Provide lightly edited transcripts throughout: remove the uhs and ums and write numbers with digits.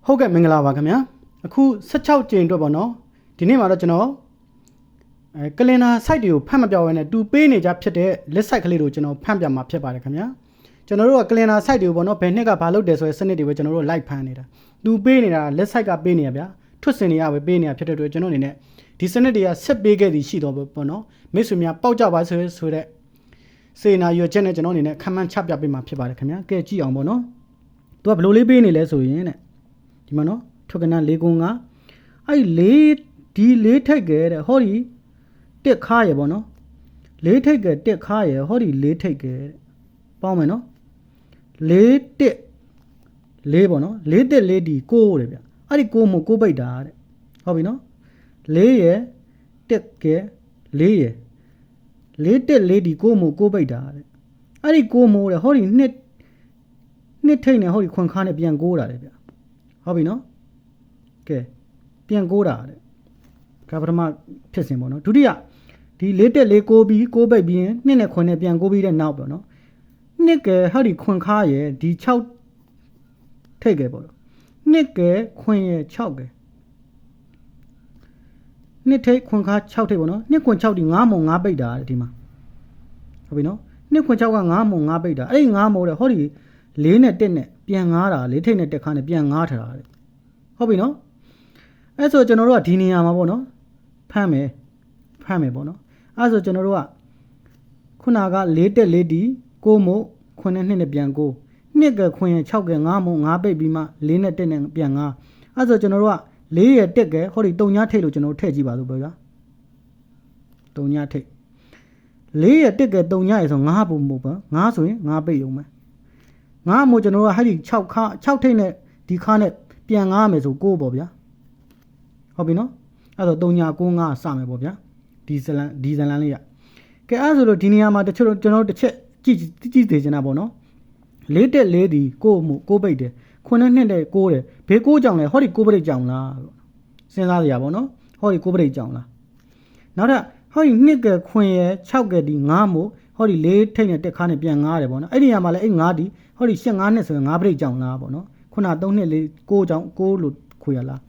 ဟုတ်ကဲ့မင်္ဂလာပါခင်ဗျာအခု16ကြိမ်အတွက်ပေါ့နော်ဒီနေ့မှာတော့ကျွန်တော်ကလင်နာ site တွေကိုဖတ်မပြောင်းရနဲ့တူပေးနေကြဖြစ်တဲ့ list site ကလေးတွေကိုကျွန်တော်ဖတ်ပြမှာဖြစ်ပါတယ်ခင်ဗျာကျွန်တော်တို့ကကလင်နာ site တွေကိုပေါ့နော်ဘယ်နှစ်ကဘာလုပ်တယ်ဆိုတဲ့စနစ်တွေပဲကျွန်တော်တို့ like ဖမ်းနေတာတူပေးနေတာ list site ကပေးနေရဗျာထွတ်စင်နေရပဲပေးနေရဖြစ်တဲ့အတွက်ကျွန်တော်အနေနဲ့ဒီစနစ်တွေကဆက်ပေးခဲ့သည်ရှိတော့ပေါ့နော်မိတ်ဆွေများပေါက်ကြပါဆိုတဲ့စေနာရွက်ချက်နဲ့ကျွန်တော်အနေနဲ့ခံမှန်းချပြပေးမှာဖြစ်ပါတယ်ခင်ဗျာကဲကြည့်အောင်ပေါ့နော်သူကဘယ်လိုလေးပေးနေလဲဆိုရင်တဲ့ဒီမှာနော်ထွက်ကန၄ကုန်းကအဲ့၄ထိတ်ကဲတဲ့ဟောဒီတက်ခါရပေါ့နော်၄ထိတ်ကဲတက်ခါရဟောဒီ၄ထိတ်ကဲတဲ့ပေါင်းမယ်နော်၄တက်၄ပေါ့နော်၄တက်၄ဒီ9တဲ့ဗျအဲ့ဒီ9မို့9ပိတ်တာတဲ့ဟုတ်ပြီနော်4ရတက်ကဲ4ရ4တက်4ဒီ9မို့9ပိတ်တာတဲ့အဲ့ဒီ9မို့တဲ့ဟောဒီနှစ်ထိတ်နဲ့ဟောဒီခွန်ခါနဲ့ပြန်9တာတဲ့ဗျဟုတ်ပြီနော်ကဲပြန်9တာတဲ့ဒါပထမဖြစ်စဉ်ပေါ့နော်ဒုတိယဒီ၄တက်၄9ပြီး9ပိတ်ပြီးရင်2နဲ့ခွန်နဲ့ပြန်9ပြီးတဲ့နောက်ပေါ့နော်နှစ်ကဲဟောဒီခွန်ခါရဲ့ဒီ6ထိတ်ကဲပေါ့နော်နှစ်ကဲခွန်ရဲ့6ကဲနှစ်ထိတ်ခွန်ခါ6ထိတ်ပေါ့နော်နှစ်ခွန်6ဒီ9မို့9ပိတ်တာတဲ့ဒီမှာဟုတ်ပြီနော်နှစ်ခွန်6က9မို့9ပိတ်တာအဲ့ဒီ9မို့တဲ့ဟောဒီ4နဲ့1နဲ့ပြန်9တာ4ထိတ်နဲ့တက်ခါနဲ့ပြန်9ထားတာတဲ့ဟုတ်ပြီနော်အဲ့ဆိုကျွန်တော်တို့ကဒီနေရာမှာပေါ့နော်ဖမ်းမယ်ပေါ့နော်အဲ့ဆိုကျွန်တော်တို့ကခုနက4တက်4ဒီ9မို့9နဲ့2နဲ့ပြန်9နှစ်ကခွင်ရ6က9မို့9ပိတ်ပြီးမှ4နဲ့1နဲ့ပြန်9အဲ့ဆိုကျွန်တော်တို့က4ရတက်ကဟောဒီ3ညထိတ်လို့ကျွန်တော်ထည့်ကြည့်ပါစို့ဗျာ3ညထိတ်4ရတက်က3ညရဆို9ပုံမို့ပါ9ဆိုရင်9ပိတ်ရုံပဲ9မို့ကျွန်တော်တို့ကဟဲ့ဒီ6ထိတ်နဲ့ဒီခါနဲ့ပြန်9မယ်ဆို9ပေါ့ဗျာဟုတ်ပြီနော်အဲ့တော့3ည9 9စမယ်ပေါ့ဗျာဒီဇလန်လေးရကဲအဲ့ဆိုလို့ဒီနေရာမှာတချို့ကျွန်တော်တစ်ချက်ကြည့်သေးချင်တာပေါ့နော်4တက်4ဒီ9မို့9ပိတ်တယ်9နဲ့2တဲ့9တယ်ဘေး9ကြောင်လဲဟောဒီ9ပိတ်ကြောင်လားစဉ်းစားကြရပါတော့ဟောဒီ9ပိတ်ကြောင်လားနောက်ထပ်ဟောဒီ2ကခွင်ရ6ကဒီ9မို့ဟောဒီ4ထိတ်နဲ့တက်ခါနဲ့ပြန်9တယ်ပေါ့နော်အဲ့ဒီနေရာမှာလဲအဲ့9ဒီဟောဒီ8 9နဲ့ဆိုရင်9ပိတ်ကြောင်လားပေါ့နော်ခုန3နှစ်4 9ကြောင်9လို့ခွေရလား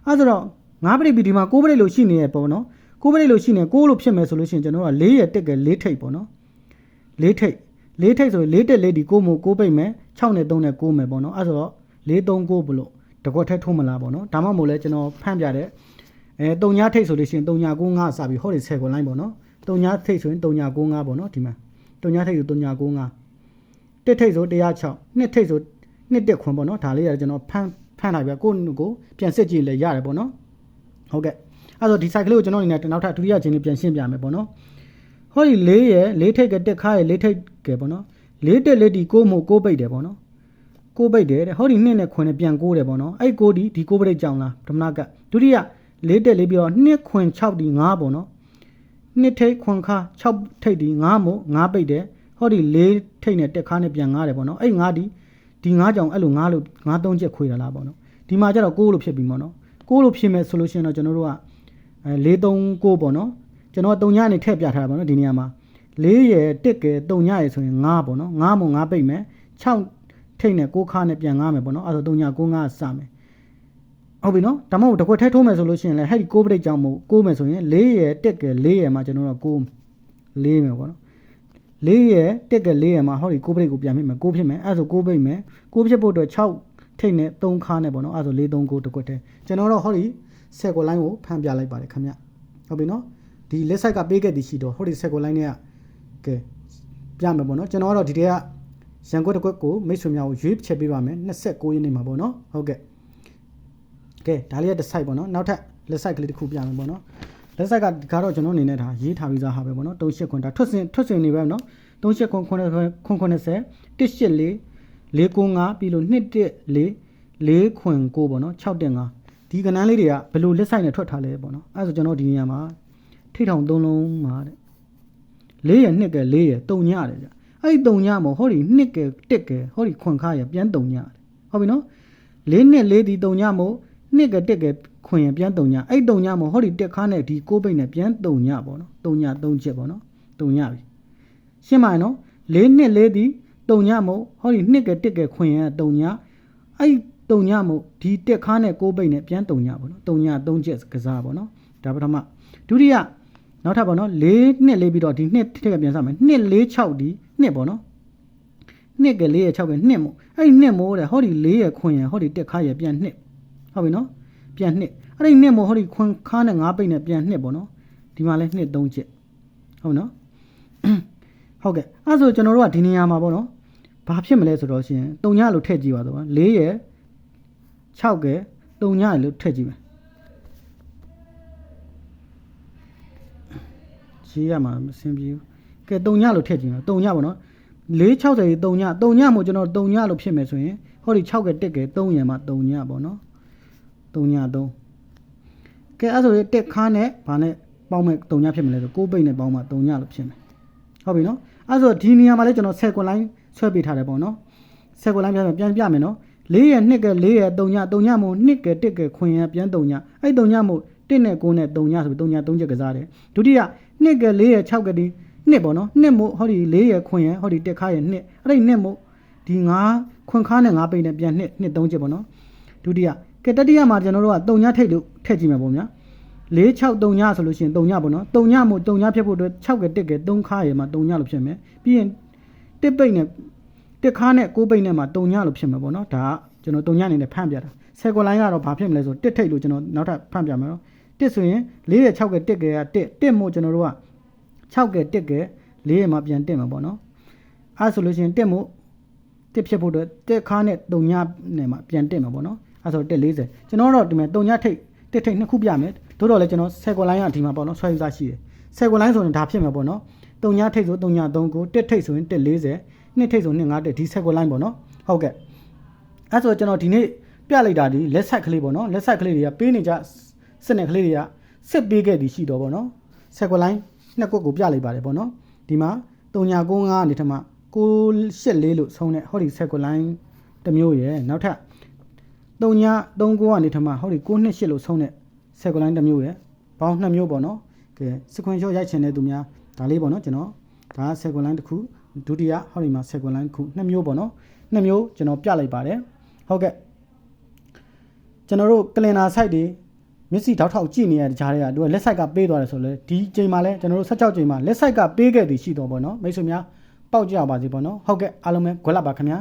အဲ့ဆိုတော့9ပိတ်ပြီးဒီမှာ9ပိတ်လို့ရှိနေရပေါ့နော်9ပိတ်လို့ရှိနေ9လို့ဖြစ်မယ်ဆိုလို့ရှိရင်ကျွန်တော်က4ရတက်က4ထိတ်ပေါ့နော်4ထိတ်ဆို4တက်4ဒီ9မို့9ပိတ်မယ်6နဲ့3နဲ့9မယ်ပေါ့နော်အဲ့ဆိုတော့4 3 9ဘလို့တကွက်ထက်ထုံးမလားပေါ့နော်ဒါမှမဟုတ်လဲကျွန်တော်ဖမ်းပြတဲ့3ညထိတ်ဆိုလို့ရှိရင်3ည9 9စပြီးဟောဒီ10ကိုလိုက်ပေါ့နော်3ညထိတ်ဆိုရင်3ည9 9ပေါ့နော်ဒီမှာ3ညထိတ်ဆို3ည9 9တစ်ထိတ်ဆို106နှစ်ထိတ်ဆိုနှစ်တက်ခွန်ပေါ့နော်ဒါလေးရကျွန်တော်ဖမ်းထားပြကိုပြန်စစ်ကြည့်လဲရတယ်ပေါ့နော်ဟုတ်ကဲ့အဲ့တော့ဒီ site ကလေးကိုကျွန်တော်အနေနဲ့နောက်ထပ်ဒုတိယချင်းလေးပြန်ရှင်းပြမယ်ပေါ့နော်ဟောဒီ4ရ4ထိတ်ကတက်ခါရ4ထိတ်ကပေါ့နော်4တက်4ဒီ9မို့9ပိတ်တယ်ပေါ့နော်9ပိတ်တယ်တဲ့ဟောဒီ2နဲ့ခွန်နဲ့ပြန်9တယ်ပေါ့နော်အဲ့9ဒီ9ပိတ်ကြောင်လားဓမ္မကဒုတိယ4တက်4ပြီးတော့2ခွန်6ဒီ9ပေါ့နော်2ထိတ်ခွန်ခါ6ထိတ်ဒီ9မို့9ပိတ်တယ်ဟောဒီ4ထိတ်နဲ့တက်ခါနဲ့ပြန်9တယ်ပေါ့နော်အဲ့9ဒီ9ကြောင်အဲ့လို9လို့9 3ချက်ခွေတာလားပေါ့နော်ဒီမှာကျတော့9လို့ဖြစ်ပြီပေါ့နော်9လို့ဖြစ်မဲ့ဆိုလို့ရှိရင်တော့ကျွန်တော်တို့က4 3 9ပေါ့နော်ကျွန်တော်3ညနေထည့်ပြထားတာပေါ့နော်ဒီနေရာမှာ4ရ1က3ညရဆိုရင်9ပေါ့နော်9မို့9ပိတ်မယ်6ထိတ်နဲ့9ခါနဲ့ပြန်9မယ်ပေါ့နော်အဲ့ဒါ3ည9 9စမယ်ဟုတ်ပြီနော်ဒါမှမဟုတ်တကွက်ထဲထိုးမယ်ဆိုလို့ရှိရင်လည်းဟဲ့ဒီ9ပိတ်ကြောင်မို့9မယ်ဆိုရင်4ရ1က4ရမှာကျွန်တော်တို့9 4မယ်ပေါ့နော်4ရ1က4ရမှာဟောဒီ9ပိတ်ကိုပြန်မိမယ်9ဖြစ်မယ်အဲ့ဒါဆို9ပိတ်မယ်9ဖြစ်ဖို့အတွက်6ထိတ်နဲ့3ခါနဲ့ပေါ့နော်အဲ့ဒါဆို4 3 9တကွက်ထဲကျွန်တော်တို့ဟောဒီ10ကိုလိုင်းကိုဖမ်းပြလိုက်ပါတယ်ခင်ဗျဟုတ်ပြီနော်ဒီ list site ကပေးခဲ့သည်ရှိတော့ဟိုဒီ10ကိုလိုင်းနဲ့ကဲပြမယ်ပေါ့နော်ကျွန်တော်ကတော့ဒီတည်းကရန်ကွက်တစ်ကွက်ကိုမိတ်ဆွေများကိုရွေးချက်ပေးပါမယ်29ရက်နေ့မှာပေါ့နော်ဟုတ်ကဲ့ကဲဒါလေးကတစ် site ပေါ့နော်နောက်ထပ် list site ကလေးတစ်ခုပြမယ်ပေါ့နော် list site ကကတော့ကျွန်တော်အနေနဲ့ဒါရေးထားပြီးသားဟာပဲပေါ့နော်38ခွန်ဒါထွတ်စင်နေပဲနော်38ခွန်90 184 495ပြီးလို့214 4ခွန်9ပေါ့နော်6တက်5ဒီကဏ္ဍလေးတွေကဘယ်လိုလက်ဆိုင်နဲ့ထွက်ထားလဲပေါ့နော်အဲ့ဆိုကျွန်တော်ဒီနေရာမှာထိထောင်3လုံးမှာတဲ့4ရ2က4ရ3ညတယ်ဗျအဲ့ဒီ3ညမို့ဟောဒီ2က1ကဟောဒီခွန်ခါရပြန်3ညတယ်ဟုတ်ပြီနော်4နဲ့4ဒီ3ညမို့2က1ကခွန်ရပြန်3ညအဲ့3ညမို့ဟောဒီတက်ခါနဲ့ဒီ9ပိတ်နဲ့ပြန်3ညပေါ့နော်3ည3ချက်ပေါ့နော်3ညပြီရှင်းပါနော်4နဲ့4ဒီ3ညမို့ဟောဒီ2က1ကခွန်ရ3ညအဲ့3 တုံညမို့ဒီတက်ခါနဲ့ကိုးပိတ်နဲ့ပြန်တုံညပေါ့နော်တုံည3ချက်ကစားပေါ့နော်ဒါပထမဒုတိယနောက်ထပ်ပေါ့နော်4နှစ်လေးပြီးတော့ဒီနှစ်ထက်ကပြန်စားမယ်2 4 6ဒီနှစ်ပေါ့နော်နှစ်က4ရ6ကနှစ်မို့အဲ့ဒီနှစ်မို့တဲ့ဟောဒီ4ရခွင်ရဟောဒီတက်ခါရပြန်နှစ်ဟုတ်ပြီနော်ပြန်နှစ်အဲ့ဒီနှစ်မို့ဟောဒီခွင်ခါနဲ့5ပိတ်နဲ့ပြန်နှစ်ပေါ့နော်ဒီမှာလဲနှစ်3ချက်ဟုတ်နော်ဟုတ်ကဲ့အဲ့ဆိုကျွန်တော်တို့ကဒီနေရာမှာပေါ့နော်ဘာဖြစ်မလဲဆိုတော့ရှင်တုံညလို့ထည့်ကြည့်ပါတော့4ရ6ကတုံညလို့ထည့်ကြည့်မယ်ရေးရမှာမစင်ပြေဘူးကဲတုံညလို့ထည့်ကြည့်မယ်တုံညပေါ့နော်460တုံညမို့ကျွန်တော်တုံညလို့ဖြစ်မယ်ဆိုရင်ဟောဒီ6က1က3ရမှာတုံညပေါ့နော်တုံည3ကဲအဲ့ဆိုတက်ခါနဲ့ဗာနဲ့ပေါင်းမဲ့တုံညဖြစ်မလဲဆို6ပိတ်နဲ့ပေါင်းမှာတုံညလို့ဖြစ်မယ်ဟုတ်ပြီနော်အဲ့ဆိုဒီနေရာမှာလဲကျွန်တော်10ကွန်လိုင်းဆွဲပေးထားတယ်ပေါ့နော်10ကွန်လိုင်းပြန်ပြမယ်နော်4ရ2က4ရတုံညမို့2က1ကခွင်ရပြန်တုံညအဲ့တုံညမို့1နဲ့9နဲ့တုံညဆိုပြီးတုံည3ချက်ကစားတယ်ဒုတိယ2က4ရ6ကဒီနှစ်ပေါ့နော်နှစ်မို့ဟောဒီ4ရခွင်ရဟောဒီတက်ခါရနှစ်အဲ့ဒီနှစ်မို့ဒီ9ခွင်ခါနဲ့5ပိတ်နဲ့ပြန်နှစ်3ချက်ပေါ့နော်ဒုတိယကဲတတိယမှာကျွန်တော်တို့ကတုံညထိတ်လို့ထည့်ကြည့်မယ်ပေါ့ဗျာ4 6တုံညဆိုလို့ရှိရင်တုံညပေါ့နော်တုံညမို့တုံညဖြစ်ဖို့အတွက်6က1က3ခါရမှာတုံညလို့ဖြစ်မယ်ပြီးရင်တစ်ပိတ်နဲ့တစ်ခါနဲ့6ပိတ်နဲ့မှာတုံညလို့ဖြစ်မှာပေါ့နော်ဒါကကျွန်တော်တုံညအနေနဲ့ဖန့်ပြတာ10ကွန်လိုင်းကတော့ဘာဖြစ်မလဲဆိုတစ်ထိတ်လို့ကျွန်တော်နောက်ထပ်ဖန့်ပြမယ်နော်တစ်ဆိုရင်4ရ6က1က1မို့ကျွန်တော်တို့က6က1က4ရမှာပြန်တက်မှာပေါ့နော်အဲဆိုလို့ရှိရင်တက်မို့တက်ဖြစ်ဖို့အတွက်တက်ခါနဲ့တုံညနဲ့မှာပြန်တက်မှာပေါ့နော်အဲဆိုတက်40ကျွန်တော်တို့ဒီမှာတုံညထိတ်တက်ထိတ်နှစ်ခုပြမယ်တို့တော့လေကျွန်တော်10ကွန်လိုင်းကဒီမှာပေါ့နော်ဆွဲယူစားရှိတယ်10ကွန်လိုင်းဆိုရင်ဒါဖြစ်မှာပေါ့နော်တုံညထိတ်ဆိုတုံည3ကိုတက်ထိတ်ဆိုရင်တက်40နှစ်ထိတ်ဆိုနှစ်5တက်ဒီ10ကွန်လိုင်းပေါ့နော်ဟုတ်ကဲ့အဲဆိုကျွန်တော်ဒီနေ့ပြလိုက်တာဒီလက်ဆက်ကလေးပေါ့နော်လက်ဆက်ကလေးတွေကပေးနေကြစစ်နယ်ကလေးတွေကစစ်ပေးခဲ့ပြီးရှိတော့ပေါ့နော်10ကွန်လိုင်းနှစ်ကွက်ကိုပြလိုက်ပါတယ်ပေါ့နော်ဒီမှာ395နေထမှာ984လို့ဆုံးတဲ့ဟောဒီ10ကွန်လိုင်းတစ်မျိုးရယ်နောက်ထပ်339ကနေထမှာဟောဒီ928လို့ဆုံးတဲ့10ကွန်လိုင်းတစ်မျိုးရယ်ပေါင်း2မျိုးပေါ့နော်ကဲစကွန်ရှော့ရိုက်ချင်တဲ့သူများဒါလေးပေါ့နော်ကျွန်တော်ဒါ10ကွန်လိုင်းတစ်ခုဒုတိယဟောဒီမှာ10ကွန်လိုင်းတစ်ခု2မျိုးပေါ့နော်2မျိုးကျွန်တော်ပြလိုက်ပါတယ်ဟုတ်ကဲ့ကျွန်တော်တို့ကလင်နာ site တွေမျက်စိတောက်ထောက်ကြည့်နေရတဲ့ကြားတွေကသူကလက်ဆိုင်ကပေးသွားတယ်ဆိုလဲဒီချိန်မှာလဲကျွန်တော်တို့16ချိန်မှာလက်ဆိုင်ကပေးခဲ့သည်ရှိတော့ပေါ့နော်မိတ်ဆွေများပေါက်ကြပါစေပေါ့နော်ဟုတ်ကဲ့အားလုံးပဲဂွက်လာပါခင်ဗျာ